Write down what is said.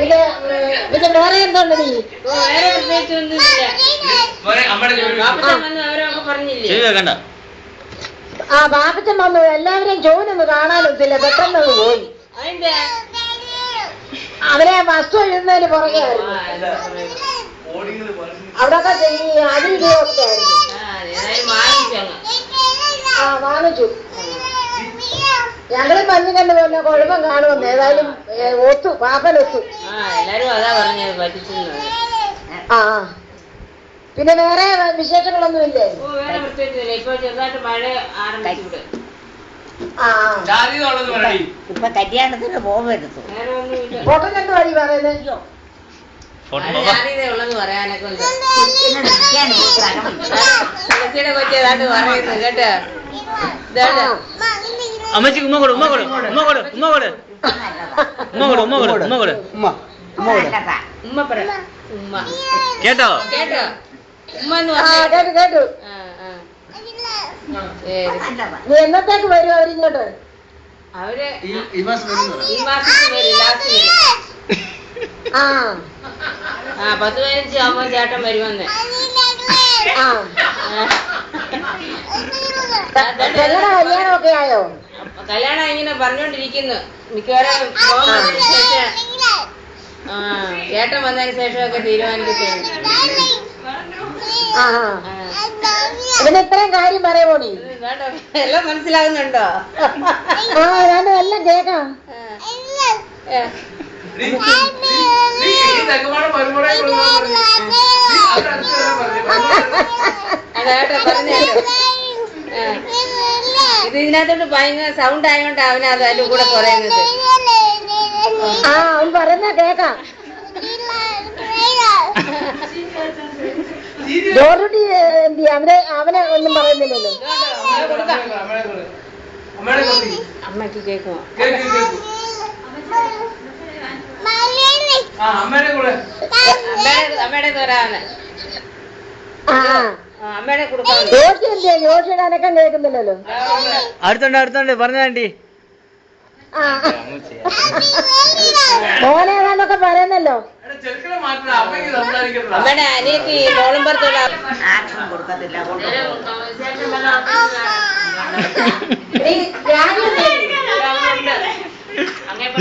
പിന്നെ പിന്നെ വേറെ എന്തുണ്ട് നീ? വേറെ പ്രത്യേകിച്ചൊന്നുമില്ല. അവരൊക്കെ പറഞ്ഞില്ലേ? ആ പാപ്പച്ചൻ വന്നു. എല്ലാവരെയും ജോലിയൊന്നും കാണാനൊത്തില്ല, പെട്ടെന്ന് പോയി. അവരെ വസ്തു എഴുതുന്നതിന് പുറകെയായിരുന്നു. അവിടൊക്കെ അടിയിടിയൊക്കെ ആയിരുന്നു. ആ വാങ്ങിച്ചു. ഞങ്ങളും മഞ്ഞ് കണ്ടു പോലെ കുഴപ്പം കാണുമെന്ന്. ഏതായാലും ഒത്തു, പാപ്പനൊത്തു. എല്ലാരും അതാ പറഞ്ഞത് പറ്റിച്ചു. ആ പിന്നെ വേറെ വിശേഷങ്ങളൊന്നും ഇല്ലേ? വേറെ പ്രത്യേകിച്ചില്ല. ഇപ്പൊ ചെറുതായിട്ട് മഴ ആരംഭിച്ചു. ഇപ്പൊ കല്യാണത്തിന് പോകരുത്. ഫോട്ടോ കണ്ടു വഴി പറയുന്നത് ഉള്ളത് പറയാനൊക്കെ ഉണ്ട്. കൊച്ചേതാണ്ട് പറയുന്നു കേട്ടോ. അമ്മച്ചിക്ക് ഉമ്മ കൊടു, ഉമ്മ കൊടു, ഉമ്മ കൊടു, ഉമ്മ കൊടു, ഉമ്മ കൊടു, ഉമ്മ കൊടു, ഉമ്മ കൊടു, ഉമ്മ ഉമ്മ പറ. ഉമ്മ കേട്ടോ? കേട്ടോ? ഉമ്മ കേട്ടു കേട്ടു. നീ എന്നത്തേക്ക് വരും അവരിങ്ങോട്ട്? അവര് ഈ മാസത്തിൽ വരും, ലാസ്റ്റ് വരും. 10-15 ആവുമ്പോ ചേട്ടൻ വരുമെന്ന്. കല്യാണമൊക്കെ ആയോ? കല്യാണം ഇങ്ങനെ പറഞ്ഞോണ്ടിരിക്കുന്നു. മിക്കവാറും ചേട്ടൻ വന്നതിന് ശേഷമൊക്കെ തീരുമാനിക്കത്തുള്ളൂ. ഇതിന് ഇത്രയും കാര്യം പറയുമോ നീ? എല്ലാം മനസ്സിലാകുന്നുണ്ടോ? ഞാൻ എല്ലാം കേക്കാം. അതേട്ടോ പറഞ്ഞു. ഇത് ഇതിനകത്തോട്ട് ഭയങ്കര സൗണ്ട് ആയതുകൊണ്ട് അവനത് അതിന്റെ കൂടെ പറയുന്നത്. അവൻ പറയുന്ന കേക്കാം. ജോർജുട്ടി എന്ത് അവനെ ഒന്നും പറയുന്നില്ലല്ലോ. അമ്മക്ക് കേൾക്കുമോ? അമ്മയുടെ തരാന്ന്. അമ്മയുടെ കൊടുക്കാൻ. ജോഷി എന്തിയാ? ജോഷിയുടെ അനക്കം കേൾക്കുന്നില്ലല്ലോ. അടുത്തുണ്ട് പറഞ്ഞാണ്ടി. മോനേതാന്നൊക്കെ പറയുന്നല്ലോ. അമ്മയുടെ അനിയത്തി മോളുംപുറത്തുള്ള കൊടുക്കത്തില്ല. അങ്ങനെ